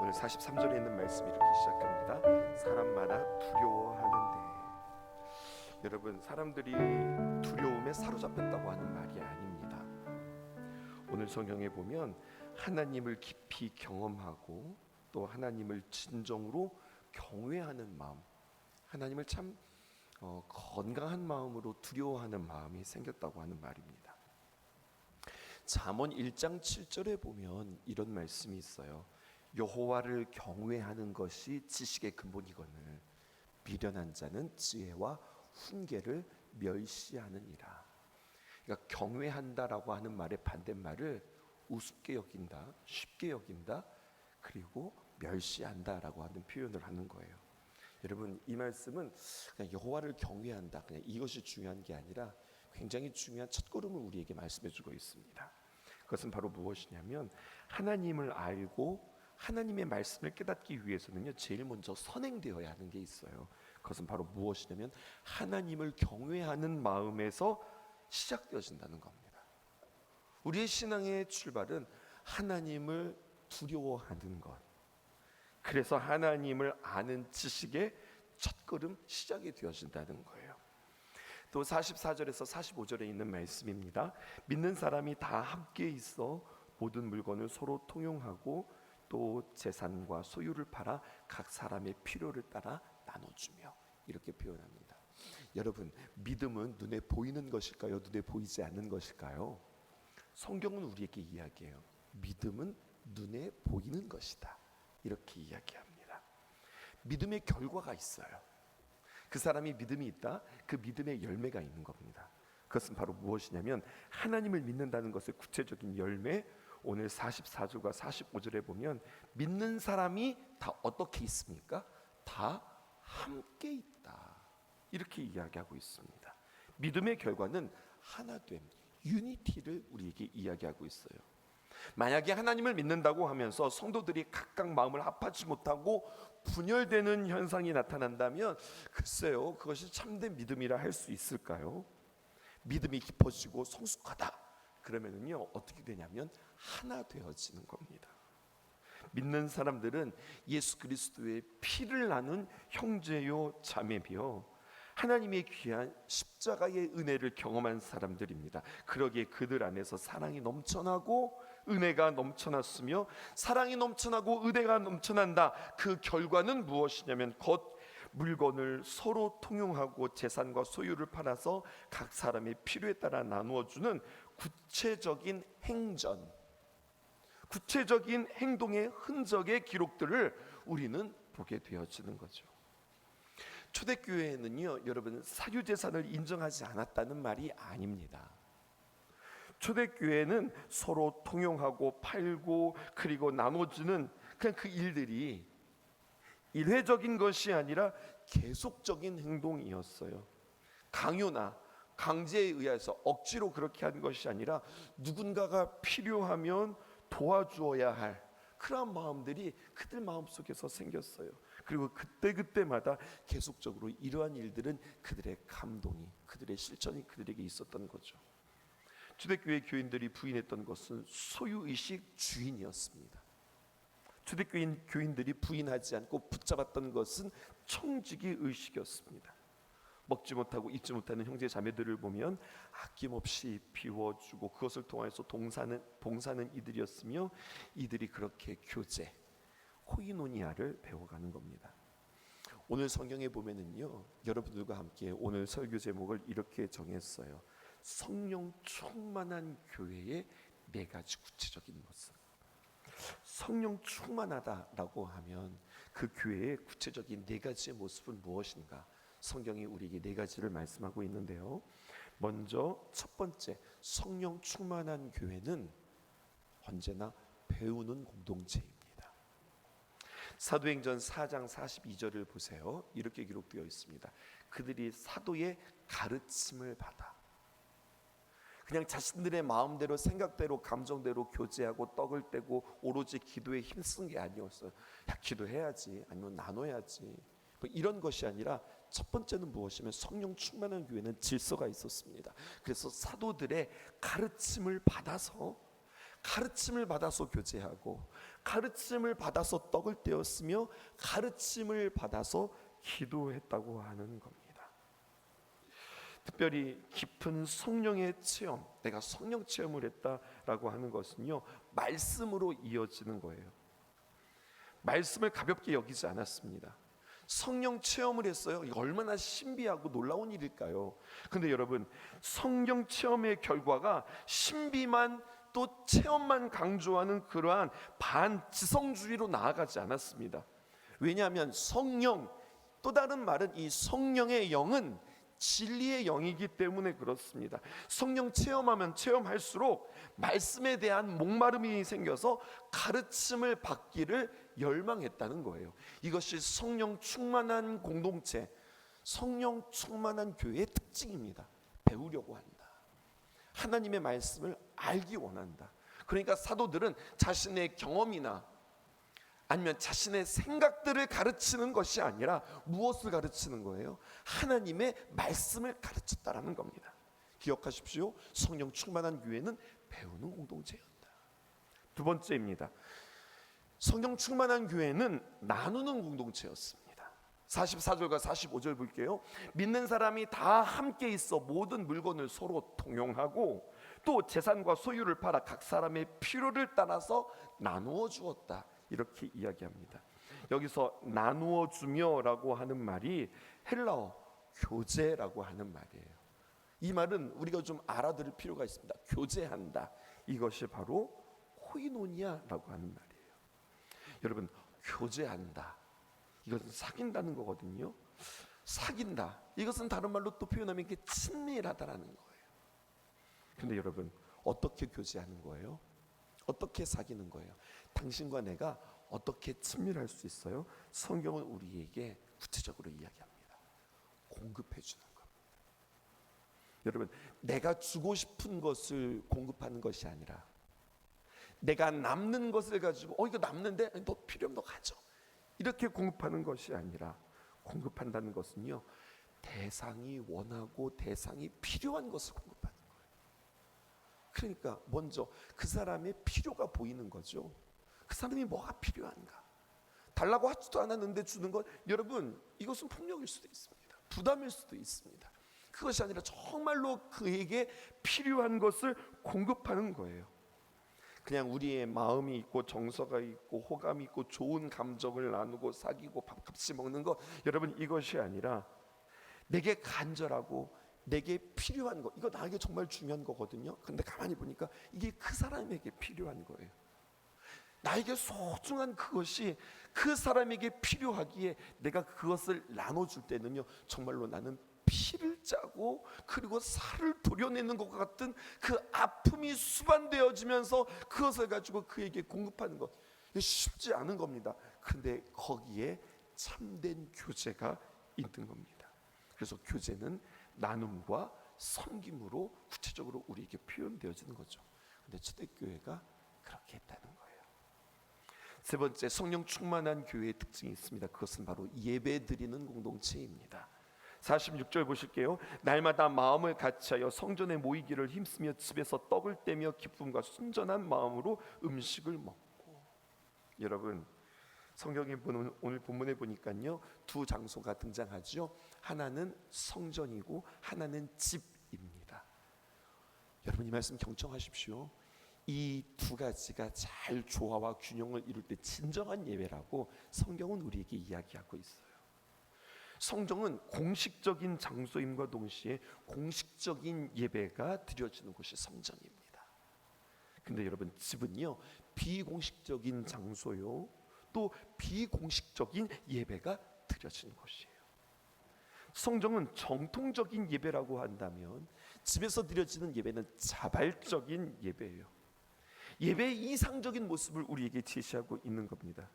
오늘 43절에 있는 말씀이 이렇게 시작합니다. 사람마다 두려워하는데. 여러분, 사람들이 두려움에 사로잡혔다고 하는 말이 아닙니다. 오늘 성경에 보면 하나님을 깊이 경험하고 또 하나님을 진정으로 경외하는 마음, 하나님을 참 건강한 마음으로 두려워하는 마음이 생겼다고 하는 말입니다. 잠언 1장 7절에 보면 이런 말씀이 있어요. 여호와를 경외하는 것이 지식의 근본이거늘 미련한 자는 지혜와 훈계를 멸시하느니라. 그러니까 경외한다라고 하는 말의 반대말을 우습게 여긴다, 쉽게 여긴다, 그리고 멸시한다라고 하는 표현을 하는 거예요. 여러분, 이 말씀은 그냥 여호와를 경외한다, 그냥 이것이 중요한 게 아니라 굉장히 중요한 첫걸음을 우리에게 말씀해주고 있습니다. 그것은 바로 무엇이냐면 하나님을 알고 하나님의 말씀을 깨닫기 위해서는요, 제일 먼저 선행되어야 하는 게 있어요. 그것은 바로 무엇이냐면 하나님을 경외하는 마음에서 시작되어진다는 겁니다. 우리의 신앙의 출발은 하나님을 두려워하는 것, 그래서 하나님을 아는 지식의 첫걸음 시작이 되어진다는 거예요. 또 44절에서 45절에 있는 말씀입니다. 믿는 사람이 다 함께 있어 모든 물건을 서로 통용하고 또 재산과 소유를 팔아 각 사람의 필요를 따라 나눠주며, 이렇게 표현합니다. 여러분, 믿음은 눈에 보이는 것일까요? 눈에 보이지 않는 것일까요? 성경은 우리에게 이야기해요. 믿음은 눈에 보이는 것이다, 이렇게 이야기합니다. 믿음의 결과가 있어요. 그 사람이 믿음이 있다, 그 믿음의 열매가 있는 겁니다. 그것은 바로 무엇이냐면 하나님을 믿는다는 것의 구체적인 열매. 오늘 44절과 45절에 보면 믿는 사람이 다 어떻게 있습니까? 다 함께 있다, 이렇게 이야기하고 있습니다. 믿음의 결과는 하나됨, 유니티를 우리에게 이야기하고 있어요. 만약에 하나님을 믿는다고 하면서 성도들이 각각 마음을 합하지 못하고 분열되는 현상이 나타난다면 글쎄요, 그것이 참된 믿음이라 할 수 있을까요? 믿음이 깊어지고 성숙하다 그러면은요, 어떻게 되냐면 하나 되어지는 겁니다. 믿는 사람들은 예수 그리스도의 피를 나눈 형제요 자매며 하나님의 귀한 십자가의 은혜를 경험한 사람들입니다. 그러기에 그들 안에서 사랑이 넘쳐나고 은혜가 넘쳐났으며, 사랑이 넘쳐나고 은혜가 넘쳐난다, 그 결과는 무엇이냐면 곧 물건을 서로 통용하고 재산과 소유를 팔아서 각 사람의 필요에 따라 나누어주는 구체적인 행전, 구체적인 행동의 흔적의 기록들을 우리는 보게 되어지는 거죠. 초대교회에는요, 여러분, 사유재산을 인정하지 않았다는 말이 아닙니다. 초대교회는 서로 통용하고 팔고 그리고 나눠주는 그냥 그 일들이 일회적인 것이 아니라 계속적인 행동이었어요. 강요나 강제에 의해서 억지로 그렇게 한 것이 아니라 누군가가 필요하면 도와주어야 할 그런 마음들이 그들 마음속에서 생겼어요. 그리고 그때마다 계속적으로 이러한 일들은 그들의 감동이, 그들의 실천이 그들에게 있었던 거죠. 초대교회 교인들이 부인했던 것은 소유의식 주인이었습니다. 초대교인 교인들이 부인하지 않고 붙잡았던 것은 청지기 의식이었습니다. 먹지 못하고 입지 못하는 형제 자매들을 보면 아낌없이 비워주고 그것을 통해서 봉사는 이들이었으며, 이들이 그렇게 교제, 코이노니아를 배워가는 겁니다. 오늘 성경에 보면은요, 여러분들과 함께 오늘 설교 제목을 이렇게 정했어요. 성령 충만한 교회의 네 가지 구체적인 모습. 성령 충만하다라고 하면 그 교회의 구체적인 네 가지의 모습은 무엇인가? 성경이 우리에게 네 가지를 말씀하고 있는데요. 먼저 첫 번째, 성령 충만한 교회는 언제나 배우는 공동체입니다. 사도행전 4장 42절을 보세요. 이렇게 기록되어 있습니다. 그들이 사도의 가르침을 받아, 그냥 자신들의 마음대로 생각대로 감정대로 교제하고 떡을 떼고 오로지 기도에 힘쓴 게 아니었어요. 야, 기도해야지, 아니면 나눠야지, 뭐 이런 것이 아니라 첫 번째는 무엇이면 성령 충만한 교회는 질서가 있었습니다. 그래서 사도들의 가르침을 받아서 교제하고 가르침을 받아서 떡을 떼었으며 가르침을 받아서 기도했다고 하는 겁니다. 특별히 깊은 성령의 체험, 내가 성령 체험을 했다라고 하는 것은요, 말씀으로 이어지는 거예요. 말씀을 가볍게 여기지 않았습니다. 성령 체험을 했어요. 이거 얼마나 신비하고 놀라운 일일까요? 근데 여러분, 성령 체험의 결과가 신비만 또 체험만 강조하는 그러한 반지성주의로 나아가지 않았습니다. 왜냐하면 성령, 또 다른 말은 이 성령의 영은 진리의 영이기 때문에 그렇습니다. 성령 체험하면 체험할수록 말씀에 대한 목마름이 생겨서 가르침을 받기를 열망했다는 거예요. 이것이 성령 충만한 공동체, 성령 충만한 교회의 특징입니다. 배우려고 한다. 하나님의 말씀을 알기 원한다. 그러니까 사도들은 자신의 경험이나 아니면 자신의 생각들을 가르치는 것이 아니라 무엇을 가르치는 거예요? 하나님의 말씀을 가르쳤다라는 겁니다. 기억하십시오. 성령 충만한 교회는 배우는 공동체였다. 두 번째입니다. 성령 충만한 교회는 나누는 공동체였습니다. 44절과 45절 볼게요. 믿는 사람이 다 함께 있어 모든 물건을 서로 통용하고 또 재산과 소유를 팔아 각 사람의 필요를 따라서 나누어 주었다. 이렇게 이야기합니다. 여기서 나누어 주며라고 하는 말이 헬라어 교제라고 하는 말이에요. 이 말은 우리가 좀 알아들을 필요가 있습니다. 교제한다. 이것이 바로 코이노니아라고 하는 말이에요. 여러분, 교제한다. 이것은 사귄다는 거거든요. 사귄다. 이것은 다른 말로 또 표현하면 이게 친밀하다라는 거예요. 근데 여러분, 어떻게 교제하는 거예요? 어떻게 사귀는 거예요? 당신과 내가 어떻게 친밀할 수 있어요? 성경은 우리에게 구체적으로 이야기합니다. 공급해 주는 겁니다. 여러분, 내가 주고 싶은 것을 공급하는 것이 아니라 내가 남는 것을 가지고 이거 남는데 너 필요하면 너 가져. 이렇게 공급하는 것이 아니라 공급한다는 것은요, 대상이 원하고 대상이 필요한 것을 공급하는 거예요. 그러니까 먼저 그 사람의 필요가 보이는 거죠. 그 사람이 뭐가 필요한가? 달라고 하지도 않았는데 주는 것, 여러분, 이것은 폭력일 수도 있습니다. 부담일 수도 있습니다. 그것이 아니라 정말로 그에게 필요한 것을 공급하는 거예요. 그냥 우리의 마음이 있고 정서가 있고 호감이 있고 좋은 감정을 나누고 사귀고 밥 같이 먹는 것, 여러분, 이것이 아니라 내게 간절하고 내게 필요한 것, 이거 나에게 정말 중요한 거거든요. 근데 가만히 보니까 이게 그 사람에게 필요한 거예요. 나에게 소중한 그것이 그 사람에게 필요하기에 내가 그것을 나눠줄 때는요, 정말로 나는 피를 짜고 그리고 살을 도려내는 것 같은 그 아픔이 수반되어지면서 그것을 가지고 그에게 공급하는 것, 쉽지 않은 겁니다. 그런데 거기에 참된 교제가 있는 겁니다. 그래서 교제는 나눔과 섬김으로 구체적으로 우리에게 표현되어지는 거죠. 그런데 초대교회가 그렇게 했다는 거예요. 세 번째, 성령 충만한 교회의 특징이 있습니다. 그것은 바로 예배 드리는 공동체입니다. 46절 보실게요. 날마다 마음을 같이하여 성전에 모이기를 힘쓰며 집에서 떡을 떼며 기쁨과 순전한 마음으로 음식을 먹고. 여러분, 성경에 보는 오늘 본문에 보니까요, 두 장소가 등장하죠. 하나는 성전이고 하나는 집입니다. 여러분, 이 말씀 경청하십시오. 이 두 가지가 잘 조화와 균형을 이룰 때 진정한 예배라고 성경은 우리에게 이야기하고 있어요. 성전은 공식적인 장소임과 동시에 공식적인 예배가 드려지는 곳이 성전입니다. 근데 여러분, 집은요, 비공식적인 장소요, 또 비공식적인 예배가 드려지는 곳이에요. 성전은 정통적인 예배라고 한다면 집에서 드려지는 예배는 자발적인 예배예요. 예배의 이상적인 모습을 우리에게 제시하고 있는 겁니다.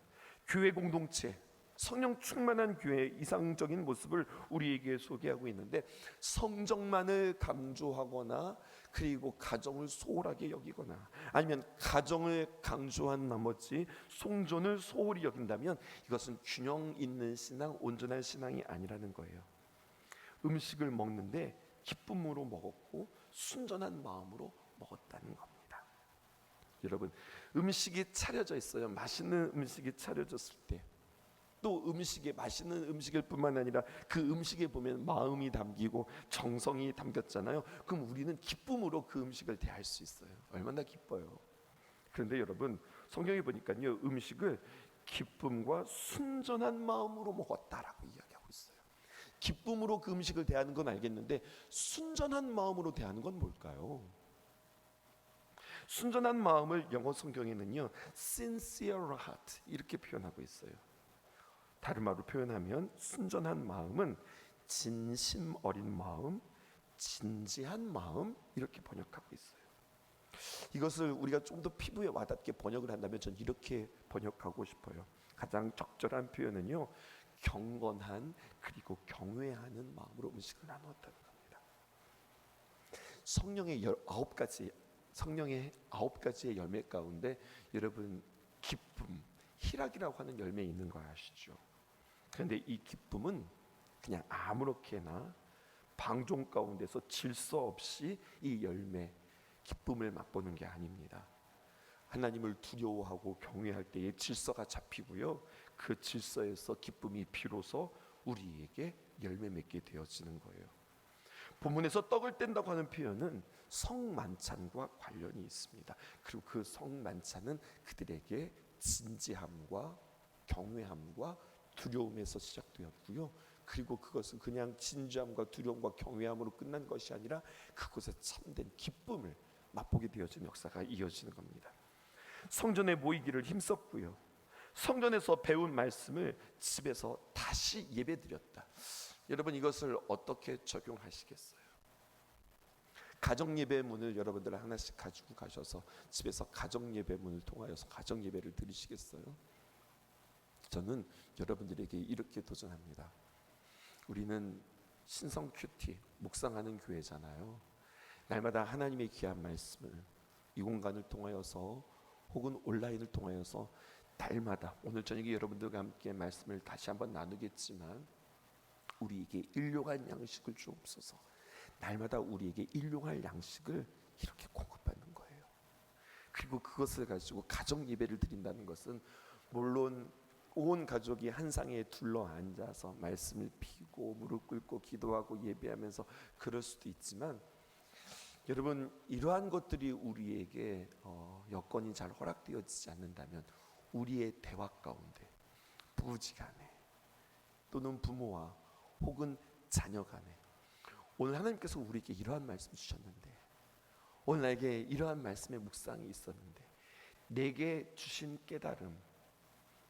교회 공동체, 성령 충만한 교회의 이상적인 모습을 우리에게 소개하고 있는데, 성정만을 강조하거나 그리고 가정을 소홀하게 여기거나 아니면 가정을 강조한 나머지 성전을 소홀히 여긴다면 이것은 균형 있는 신앙, 온전한 신앙이 아니라는 거예요. 음식을 먹는데 기쁨으로 먹었고 순전한 마음으로 먹었다는 겁니다. 여러분, 음식이 차려져 있어요. 맛있는 음식이 차려졌을 때, 또 음식에 맛있는 음식일 뿐만 아니라 그 음식에 보면 마음이 담기고 정성이 담겼잖아요. 그럼 우리는 기쁨으로 그 음식을 대할 수 있어요. 얼마나 기뻐요. 그런데 여러분, 성경에 보니까요, 음식을 기쁨과 순전한 마음으로 먹었다라고 이야기하고 있어요. 기쁨으로 그 음식을 대하는 건 알겠는데 순전한 마음으로 대하는 건 뭘까요? 순전한 마음을 영어 성경에는요, sincere heart 이렇게 표현하고 있어요. 다른 말로 표현하면 순전한 마음은 진심 어린 마음, 진지한 마음 이렇게 번역하고 있어요. 이것을 우리가 좀 더 피부에 와닿게 번역을 한다면 전 이렇게 번역하고 싶어요. 가장 적절한 표현은요, 경건한 그리고 경외하는 마음으로 음식을 나누었다는 겁니다. 성령의 9가지의 열매 가운데 여러분, 기쁨, 희락이라고 하는 열매 있는 거 아시죠? 그런데 이 기쁨은 그냥 아무렇게나 방종 가운데서 질서 없이 이 열매 기쁨을 맛보는 게 아닙니다. 하나님을 두려워하고 경외할 때에 질서가 잡히고요, 그 질서에서 기쁨이 비로소 우리에게 열매 맺게 되어지는 거예요. 본문에서 떡을 뗀다고 하는 표현은 성만찬과 관련이 있습니다. 그리고 그 성만찬은 그들에게 진지함과 경외함과 두려움에서 시작되었고요, 그리고 그것은 그냥 진지함과 두려움과 경외함으로 끝난 것이 아니라 그곳에 참된 기쁨을 맛보게 되어진 역사가 이어지는 겁니다. 성전에 모이기를 힘썼고요, 성전에서 배운 말씀을 집에서 다시 예배드렸다. 여러분, 이것을 어떻게 적용하시겠어요? 가정예배문을 여러분들 하나씩 가지고 가셔서 집에서 가정예배문을 통하여서 가정예배를 드리시겠어요? 저는 여러분들에게 이렇게 도전합니다. 우리는 신성 큐티 묵상하는 교회잖아요. 날마다 하나님의 귀한 말씀을 이 공간을 통하여서 혹은 온라인을 통하여서 날마다, 오늘 저녁에 여러분들과 함께 말씀을 다시 한번 나누겠지만 우리에게 일용할 양식을 주옵소서. 날마다 우리에게 일용할 양식을 이렇게 공급받는 거예요. 그리고 그것을 가지고 가정 예배를 드린다는 것은 물론 온 가족이 한 상에 둘러 앉아서 말씀을 피고 무릎 꿇고 기도하고 예배하면서 그럴 수도 있지만, 여러분, 이러한 것들이 우리에게 여건이 잘 허락되어지지 않는다면 우리의 대화 가운데, 부부지간에 또는 부모와 혹은 자녀 간에, 오늘 하나님께서 우리에게 이러한 말씀 주셨는데, 오늘 나에게 이러한 말씀의 묵상이 있었는데, 내게 주신 깨달음,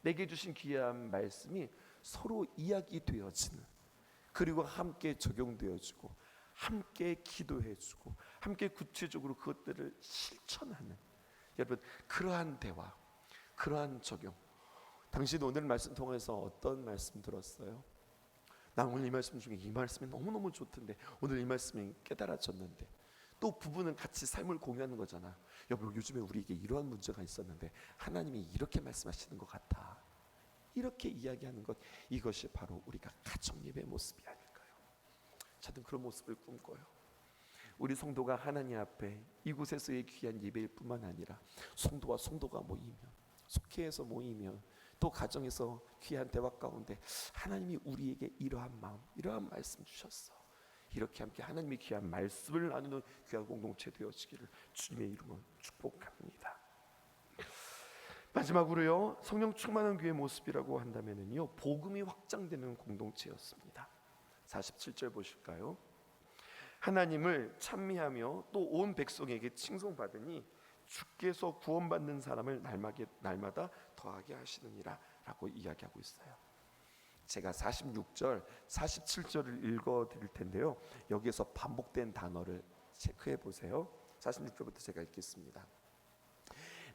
내게 주신 귀한 말씀이 서로 이야기되어지는, 그리고 함께 적용되어지고 함께 기도해주고 함께 구체적으로 그것들을 실천하는, 여러분, 그러한 대화, 그러한 적용. 당신 오늘 말씀 통해서 어떤 말씀 들었어요? 나 오늘 이 말씀 중에 이 말씀이 너무너무 좋던데, 오늘 이 말씀이 깨달아졌는데. 또 부부는 같이 삶을 공유하는 거잖아. 여보, 요즘에 우리에게 이러한 문제가 있었는데 하나님이 이렇게 말씀하시는 것 같아. 이렇게 이야기하는 것, 이것이 바로 우리가 가정 예배의 모습이 아닐까요? 저는 그런 모습을 꿈꿔요. 우리 성도가 하나님 앞에 이곳에서의 귀한 예배일 뿐만 아니라 성도와 성도가 모이면, 속회에서 모이면, 또 가정에서 귀한 대화 가운데 하나님이 우리에게 이러한 마음, 이러한 말씀 주셨어, 이렇게 함께 하나님의 귀한 말씀을 나누는 귀한 공동체 되어지기를 주님의 이름으로 축복합니다. 마지막으로요, 성령 충만한 교회의 모습이라고 한다면은요, 복음이 확장되는 공동체였습니다. 47절 보실까요? 하나님을 찬미하며 또 온 백성에게 칭송받으니 주께서 구원받는 사람을 날마다 더하게 하시느니라 라고 이야기하고 있어요. 제가 46절, 47절을 읽어드릴 텐데요, 여기에서 반복된 단어를 체크해 보세요. 46절부터 제가 읽겠습니다.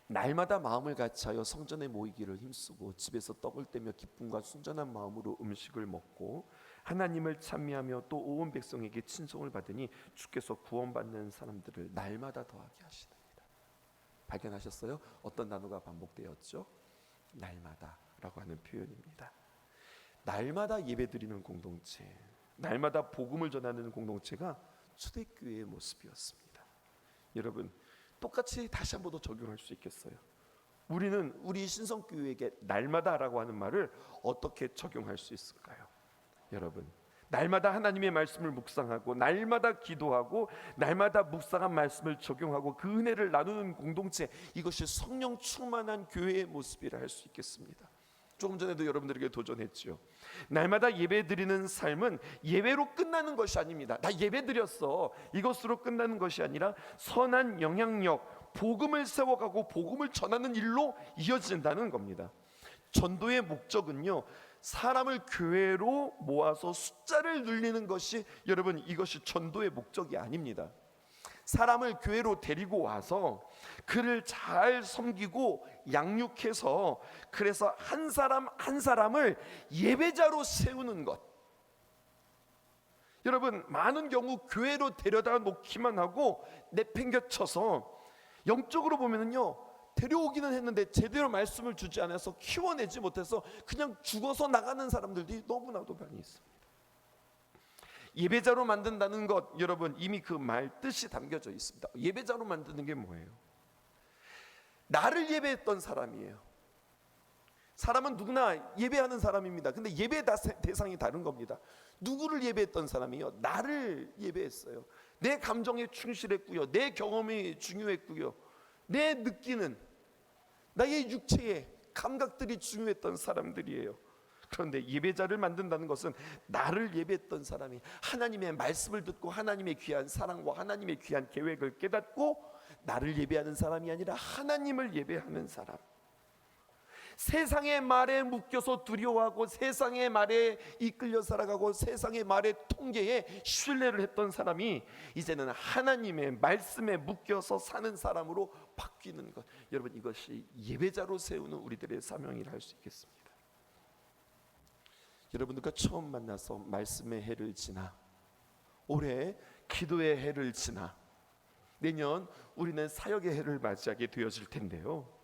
날마다 마음을 같이하여 성전에 모이기를 힘쓰고 집에서 떡을 떼며 기쁨과 순전한 마음으로 음식을 먹고 하나님을 찬미하며 또 온 백성에게 친송을 받으니 주께서 구원받는 사람들을 날마다 더하게 하시느니라. 발견하셨어요? 어떤 단어가 반복되었죠? 날마다라고 하는 표현입니다. 날마다 예배드리는 공동체, 날마다 복음을 전하는 공동체가 초대교회의 모습이었습니다. 여러분, 똑같이 다시 한 번 더 적용할 수 있겠어요? 우리는 우리 신성교회에게 날마다라고 하는 말을 어떻게 적용할 수 있을까요? 여러분, 날마다 하나님의 말씀을 묵상하고 날마다 기도하고 날마다 묵상한 말씀을 적용하고 그 은혜를 나누는 공동체, 이것이 성령 충만한 교회의 모습이라 할 수 있겠습니다. 조금 전에도 여러분들에게 도전했죠. 날마다 예배 드리는 삶은 예배로 끝나는 것이 아닙니다. 나 예배 드렸어, 이것으로 끝나는 것이 아니라 선한 영향력, 복음을 세워가고 복음을 전하는 일로 이어진다는 겁니다. 전도의 목적은요, 사람을 교회로 모아서 숫자를 늘리는 것이, 여러분, 이것이 전도의 목적이 아닙니다. 사람을 교회로 데리고 와서 그를 잘 섬기고 양육해서, 그래서 한 사람 한 사람을 예배자로 세우는 것. 여러분, 많은 경우 교회로 데려다 놓기만 하고 내팽개쳐서 영적으로 보면은요, 데려오기는 했는데 제대로 말씀을 주지 않아서 키워내지 못해서 그냥 죽어서 나가는 사람들이 너무나도 많이 있습니다. 예배자로 만든다는 것, 여러분, 이미 그 말 뜻이 담겨져 있습니다. 예배자로 만드는 게 뭐예요? 나를 예배했던 사람이에요. 사람은 누구나 예배하는 사람입니다. 근데 예배 대상이 다른 겁니다. 누구를 예배했던 사람이요? 나를 예배했어요. 내 감정에 충실했고요, 내 경험이 중요했고요, 내 느끼는 나의 육체의 감각들이 중요했던 사람들이에요. 그런데 예배자를 만든다는 것은 나를 예배했던 사람이 하나님의 말씀을 듣고 하나님의 귀한 사랑과 하나님의 귀한 계획을 깨닫고 나를 예배하는 사람이 아니라 하나님을 예배하는 사람. 세상의 말에 묶여서 두려워하고 세상의 말에 이끌려 살아가고 세상의 말에 통계에 신뢰를 했던 사람이 이제는 하나님의 말씀에 묶여서 사는 사람으로 바뀌는 것, 여러분, 이것이 예배자로 세우는 우리들의 사명이라 할 수 있겠습니다. 여러분들과 처음 만나서 말씀의 해를 지나, 올해 기도의 해를 지나, 내년 우리는 사역의 해를 맞이하게 되어질 텐데요,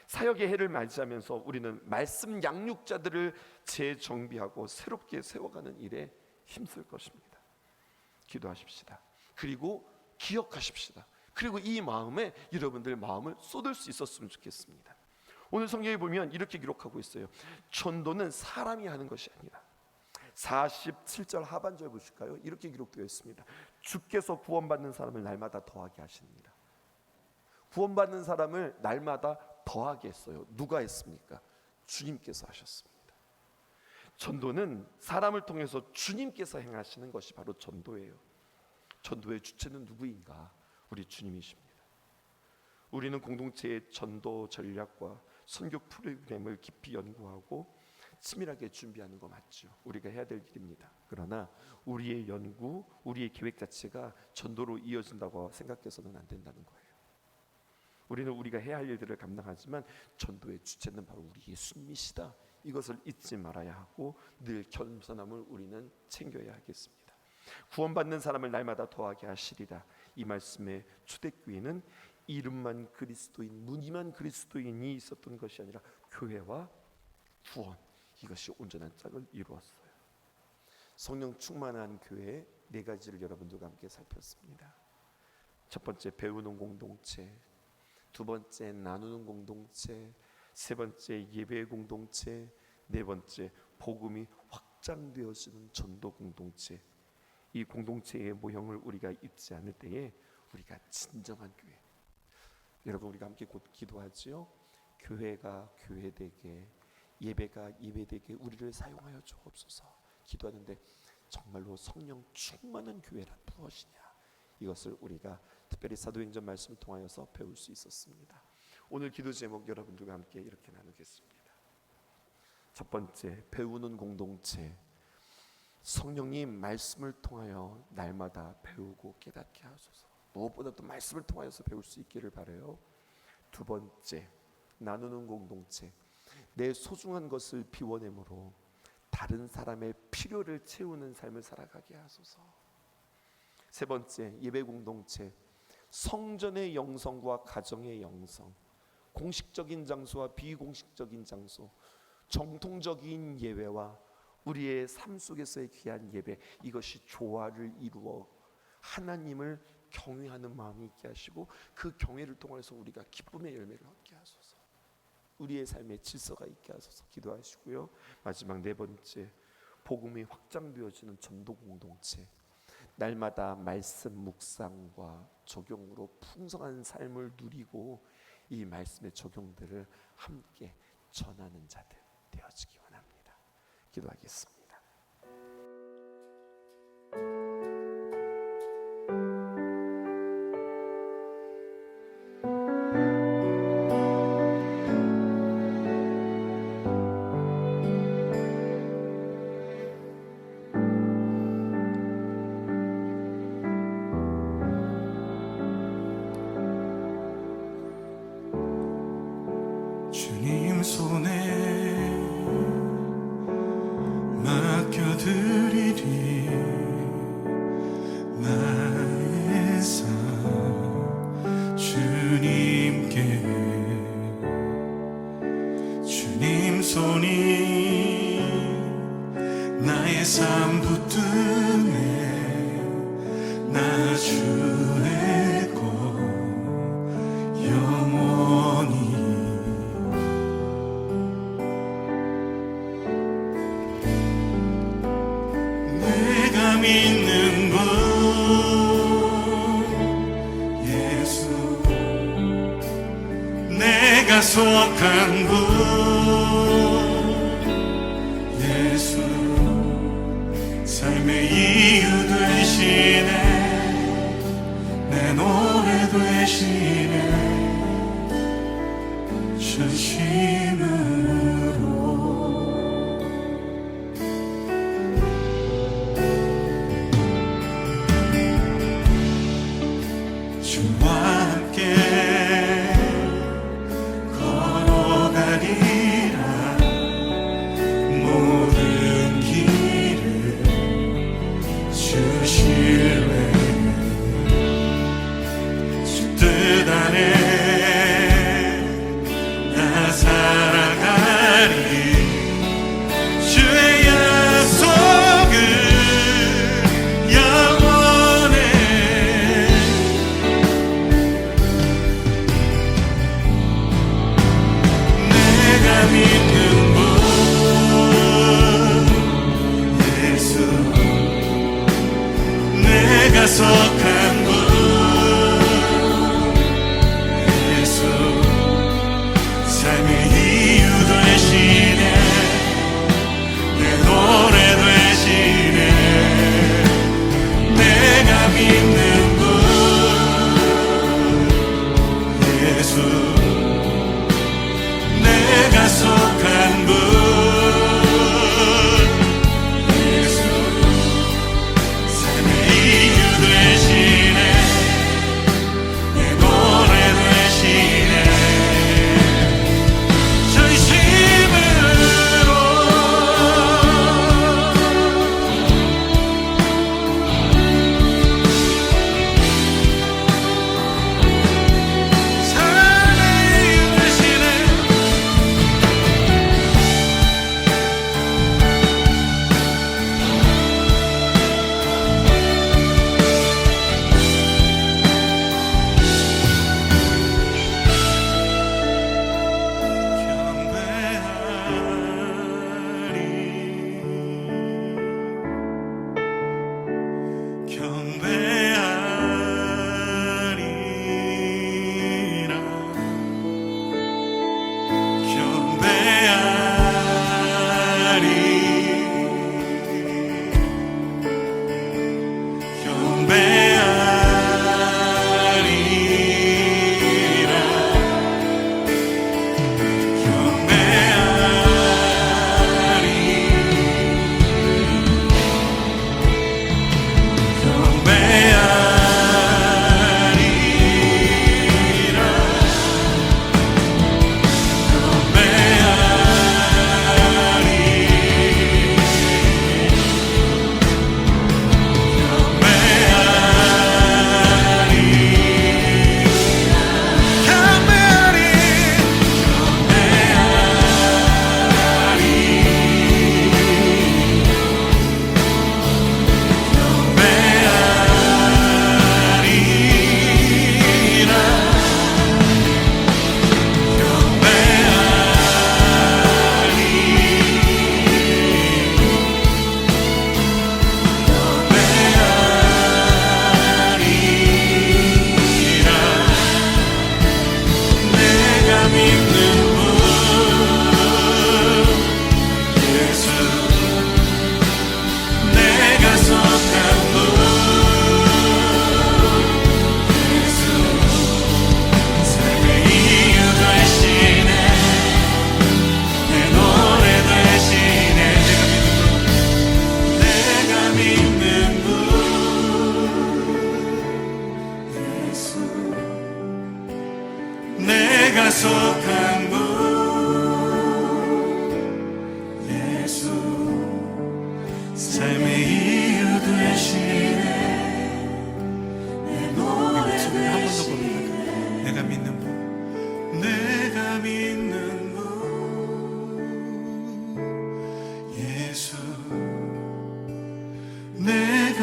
사역의 해를 맞이하면서 우리는 말씀 양육자들을 재정비하고 새롭게 세워가는 일에 힘쓸 것입니다. 기도하십시다. 그리고 기억하십시다. 그리고 이 마음에 여러분들 마음을 쏟을 수 있었으면 좋겠습니다. 오늘 성경에 보면 이렇게 기록하고 있어요. 전도는 사람이 하는 것이 아니라, 47절 하반절 보실까요? 이렇게 기록되어 있습니다. 주께서 구원받는 사람을 날마다 더하게 하십니다. 구원받는 사람을 날마다 더하게 했어요. 누가 했습니까? 주님께서 하셨습니다. 전도는 사람을 통해서 주님께서 행하시는 것이 바로 전도예요. 전도의 주체는 누구인가? 우리 주님이십니다. 우리는 공동체의 전도 전략과 선교 프로그램을 깊이 연구하고 치밀하게 준비하는 거 맞죠? 우리가 해야 될 일입니다. 그러나 우리의 연구, 우리의 계획 자체가 전도로 이어진다고 생각해서는 안 된다는 거예요. 우리는 우리가 해야 할 일들을 감당하지만 전도의 주체는 바로 우리 예수님이시다, 이것을 잊지 말아야 하고 늘 겸손함을 우리는 챙겨야 하겠습니다. 구원받는 사람을 날마다 더하게 하시리라, 이 말씀의 초대교회는 이름만 그리스도인, 무늬만 그리스도인이 있었던 것이 아니라 교회와 구원, 이것이 온전한 짝을 이루었어요. 성령 충만한 교회 네 가지를 여러분들과 함께 살폈습니다. 첫 번째, 배우는 공동체. 두 번째, 나누는 공동체. 세 번째, 예배 공동체. 네 번째, 복음이 확장되어지는 전도 공동체. 이 공동체의 모형을 우리가 잊지 않을 때에 우리가 진정한 교회. 여러분, 우리가 함께 곧 기도하지요. 교회가 교회되게, 예배가 예배되게 우리를 사용하여 주옵소서. 기도하는데 정말로 성령 충만한 교회란 무엇이냐, 이것을 우리가 특별히 사도행전 말씀을 통하여서 배울 수 있었습니다. 오늘 기도 제목 여러분들과 함께 이렇게 나누겠습니다. 첫 번째, 배우는 공동체. 성령님 말씀을 통하여 날마다 배우고 깨닫게 하소서. 무엇보다도 말씀을 통하여서 배울 수 있기를 바라요. 두 번째, 나누는 공동체. 내 소중한 것을 비워내므로 다른 사람의 필요를 채우는 삶을 살아가게 하소서. 세 번째, 예배 공동체. 성전의 영성과 가정의 영성, 공식적인 장소와 비공식적인 장소, 정통적인 예배와 우리의 삶 속에서의 귀한 예배, 이것이 조화를 이루어 하나님을 경외하는 마음이 있게 하시고 그 경외를 통해서 우리가 기쁨의 열매를 얻게 하소서. 우리의 삶에 질서가 있게 하소서 기도하시고요. 마지막 네 번째, 복음이 확장되어지는 전도 공동체. 날마다 말씀 묵상과 적용으로 풍성한 삶을 누리고 이 말씀의 적용들을 함께 전하는 자들 되어지기 원합니다. 기도하겠습니다. 주님 손에 맡겨드리리 나의 삶 주님께 주님 손이 나의 삶 붙드네 나 주의 것 영원히 믿는 분 예수 내가 속한 분 예수 삶의 이유 되시네 내 노래 되시네 전심으로 주와 함께 걸어가리라 모든 길을 주실래 주 뜻 안에 나 살아가리 주의 약속은 영원해 믿는 분 예수 내가 속한 분 예수 삶의 이유 되시네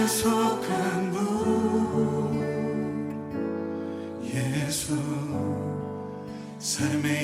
속한 분 예수 삶의